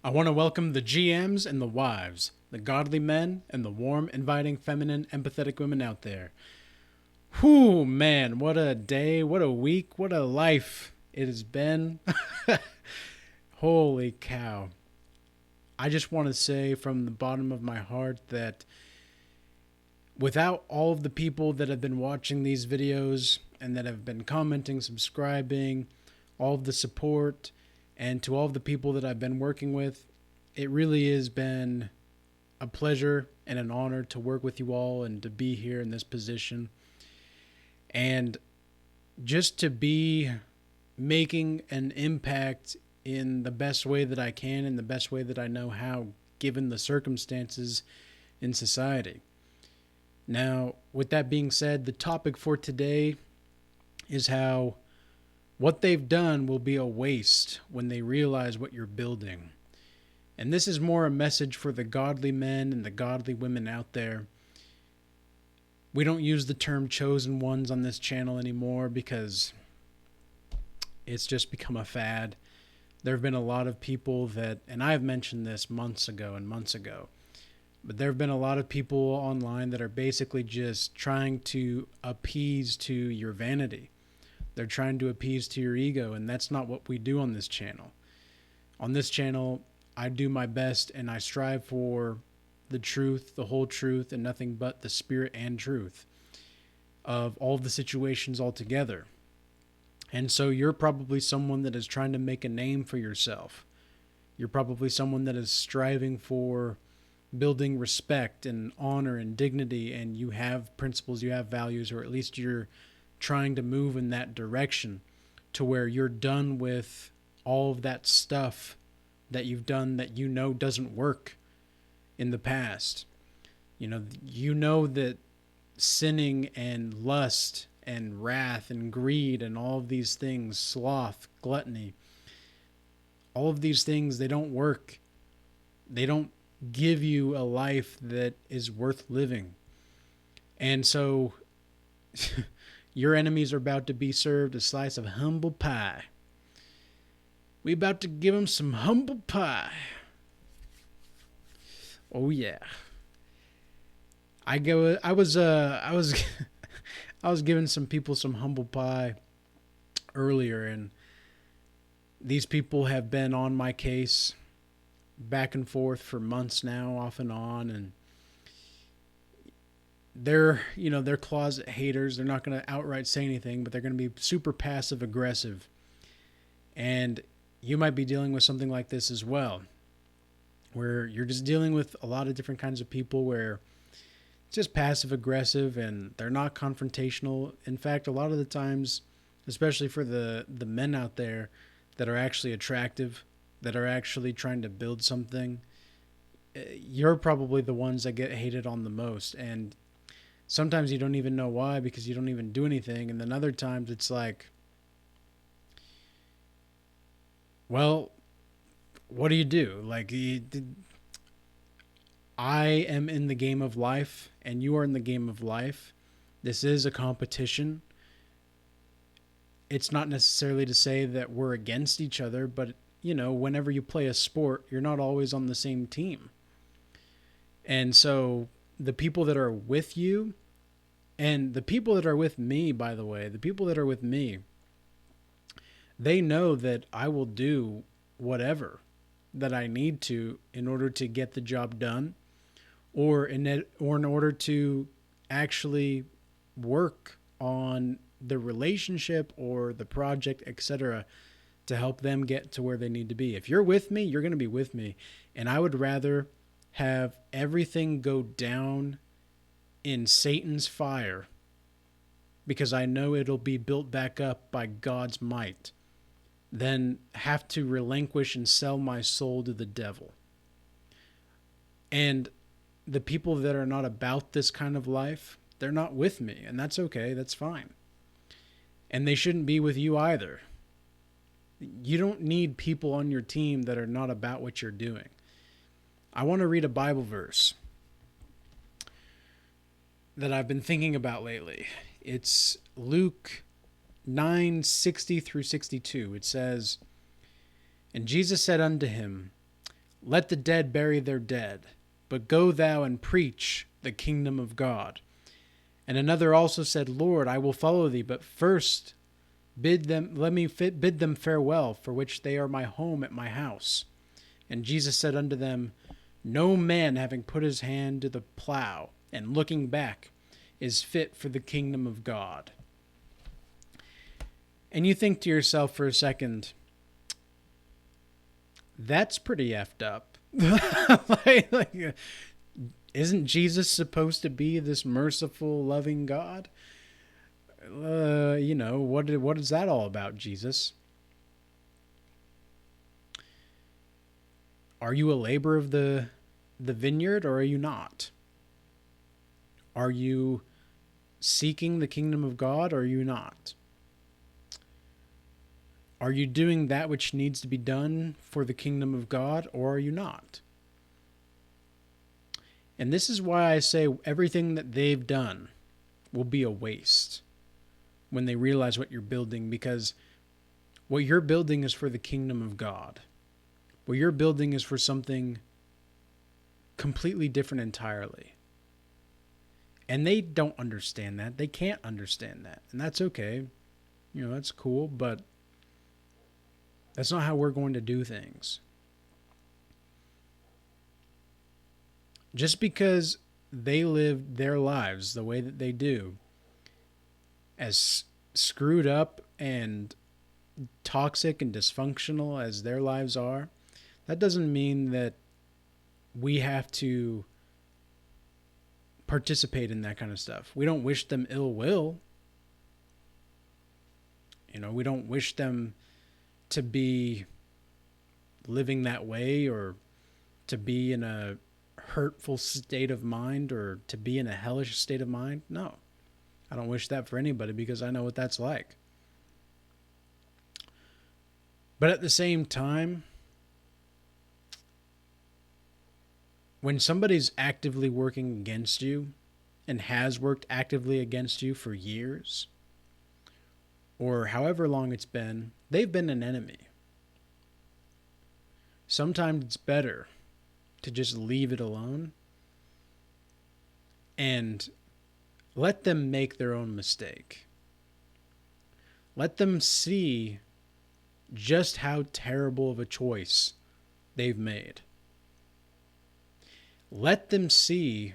I want to welcome the GMs and the wives, the godly men and the warm, inviting, feminine, empathetic women out there. Whew, man, what a day, what a week, what a life it has been. Holy cow. I just want to say from the bottom of my heart that without all of the people that have been watching these videos and that have been commenting, subscribing, all of the support, and to all of the people that I've been working with, it really has been a pleasure and an honor to work with you all and to be here in this position. And just to be making an impact in the best way that I can, in the best way that I know how, given the circumstances in society. Now, with that being said, the topic for today is how what they've done will be a waste when they realize what you're building. And this is more a message for the godly men and the godly women out there. We don't use the term chosen ones on this channel anymore because it's just become a fad. There have been a lot of people that, and I've mentioned this months ago, but there have been a lot of people online that are basically just trying to appease to your vanity. They're trying to appease to your ego, and that's not what we do on this channel. On this channel, I do my best and I strive for the truth, the whole truth, and nothing but the spirit and truth of all the situations altogether. And so you're probably someone that is trying to make a name for yourself. You're probably someone that is striving for building respect and honor and dignity, and you have principles, you have values, or at least you're trying to move in that direction to where you're done with all of that stuff that you've done that you know doesn't work in the past. You know that sinning and lust and wrath and greed and all of these things, sloth, gluttony, all of these things, they don't work. They don't give you a life that is worth living. And so your enemies are about to be served a slice of humble pie. We about to give them some humble pie. Oh yeah. I was I was giving some people some humble pie earlier, and these people have been on my case back and forth for months now, off and on, and they're closet haters. They're not going to outright say anything, but they're going to be super passive aggressive. And you might be dealing with something like this as well, where you're just dealing with a lot of different kinds of people where it's just passive aggressive and they're not confrontational. In fact, a lot of the times, especially for the men out there that are actually attractive, that are actually trying to build something, you're probably the ones that get hated on the most. And sometimes you don't even know why because you don't even do anything. And then other times it's like, well, what do you do? Like, I am in the game of life and you are in the game of life. This is a competition. It's not necessarily to say that we're against each other, but whenever you play a sport, you're not always on the same team. And so the people that are with you and the people that are with me, by the way, the people that are with me, they know that I will do whatever that I need to in order to get the job done, or in order to actually work on the relationship or the project, etc., to help them get to where they need to be. If you're with me, you're going to be with me. And I would rather have everything go down in Satan's fire because I know it'll be built back up by God's might than have to relinquish and sell my soul to the devil. And the people that are not about this kind of life, they're not with me, and that's okay, that's fine. And they shouldn't be with you either. You don't need people on your team that are not about what you're doing. I want to read a Bible verse that I've been thinking about lately. It's Luke 9:60 through 62. It says, "And Jesus said unto him, Let the dead bury their dead, but go thou and preach the kingdom of God. And another also said, Lord, I will follow thee, but first bid them farewell, for which they are my home at my house. And Jesus said unto them, No man having put his hand to the plow and looking back is fit for the kingdom of God. And you think to yourself for a second, that's pretty effed up. Isn't Jesus supposed to be this merciful, loving God? What is that all about, Jesus? Are you a laborer of the vineyard, or are you not? Are you seeking the kingdom of God, or are you not? Are you doing that which needs to be done for the kingdom of God, or are you not? And this is why I say everything that they've done will be a waste when they realize what you're building, because what you're building is for the kingdom of God. What you're building is for something completely different entirely. And they don't understand that. They can't understand that. And that's okay. That's cool, but that's not how we're going to do things. Just because they live their lives the way that they do, as screwed up and toxic and dysfunctional as their lives are, that doesn't mean that we have to participate in that kind of stuff. We don't wish them ill will. We don't wish them to be living that way, or to be in a hurtful state of mind, or to be in a hellish state of mind. No, I don't wish that for anybody, because I know what that's like. But at the same time, when somebody's actively working against you and has worked actively against you for years, or however long it's been, they've been an enemy. Sometimes it's better to just leave it alone and let them make their own mistake. Let them see just how terrible of a choice they've made. Let them see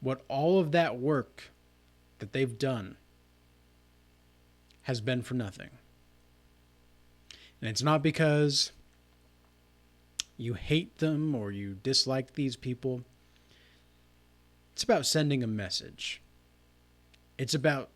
what all of that work that they've done has been for nothing. And it's not because you hate them or you dislike these people. It's about sending a message. It's about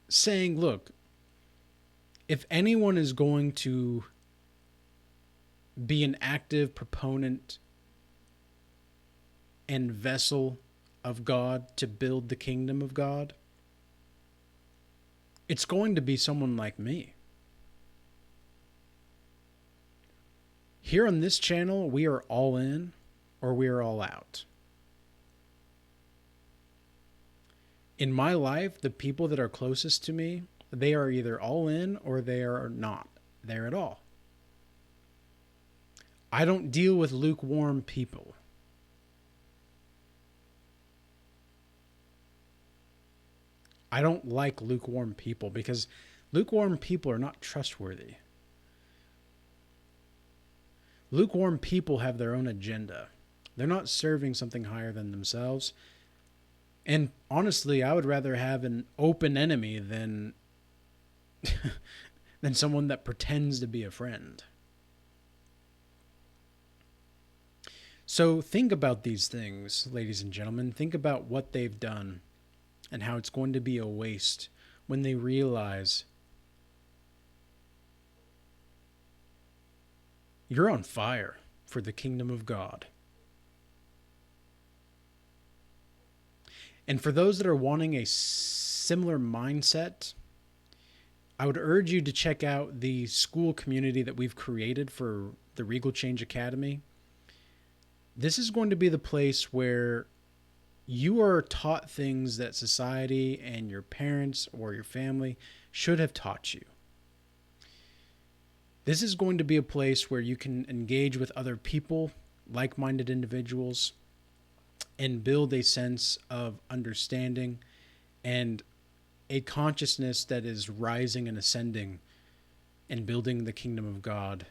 saying, look, if anyone is going to be an active proponent and vessel of God to build the kingdom of God, it's going to be someone like me. Here on this channel, we are all in or we are all out. In my life, the people that are closest to me, they are either all in or they are not there at all. I don't deal with lukewarm people. I don't like lukewarm people, because lukewarm people are not trustworthy. Lukewarm people have their own agenda. They're not serving something higher than themselves. And honestly, I would rather have an open enemy than someone that pretends to be a friend. So think about these things, ladies and gentlemen. Think about what they've done and how it's going to be a waste when they realize you're on fire for the kingdom of God. And for those that are wanting a similar mindset, I would urge you to check out the school community that we've created for the Regal Change Academy. This is going to be the place where you are taught things that society and your parents or your family should have taught you. This is going to be a place where you can engage with other people, like-minded individuals, and build a sense of understanding and a consciousness that is rising and ascending and building the kingdom of God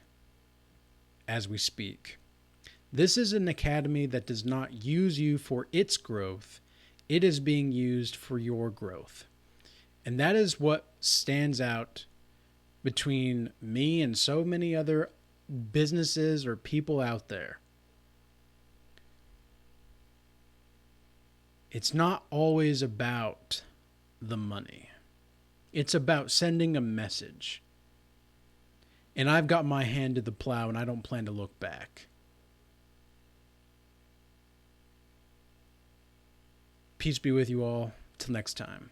as we speak. This is an academy that does not use you for its growth. It is being used for your growth. And that is what stands out between me and so many other businesses or people out there. It's not always about the money. It's about sending a message. And I've got my hand to the plow and I don't plan to look back. Peace be with you all. Till next time.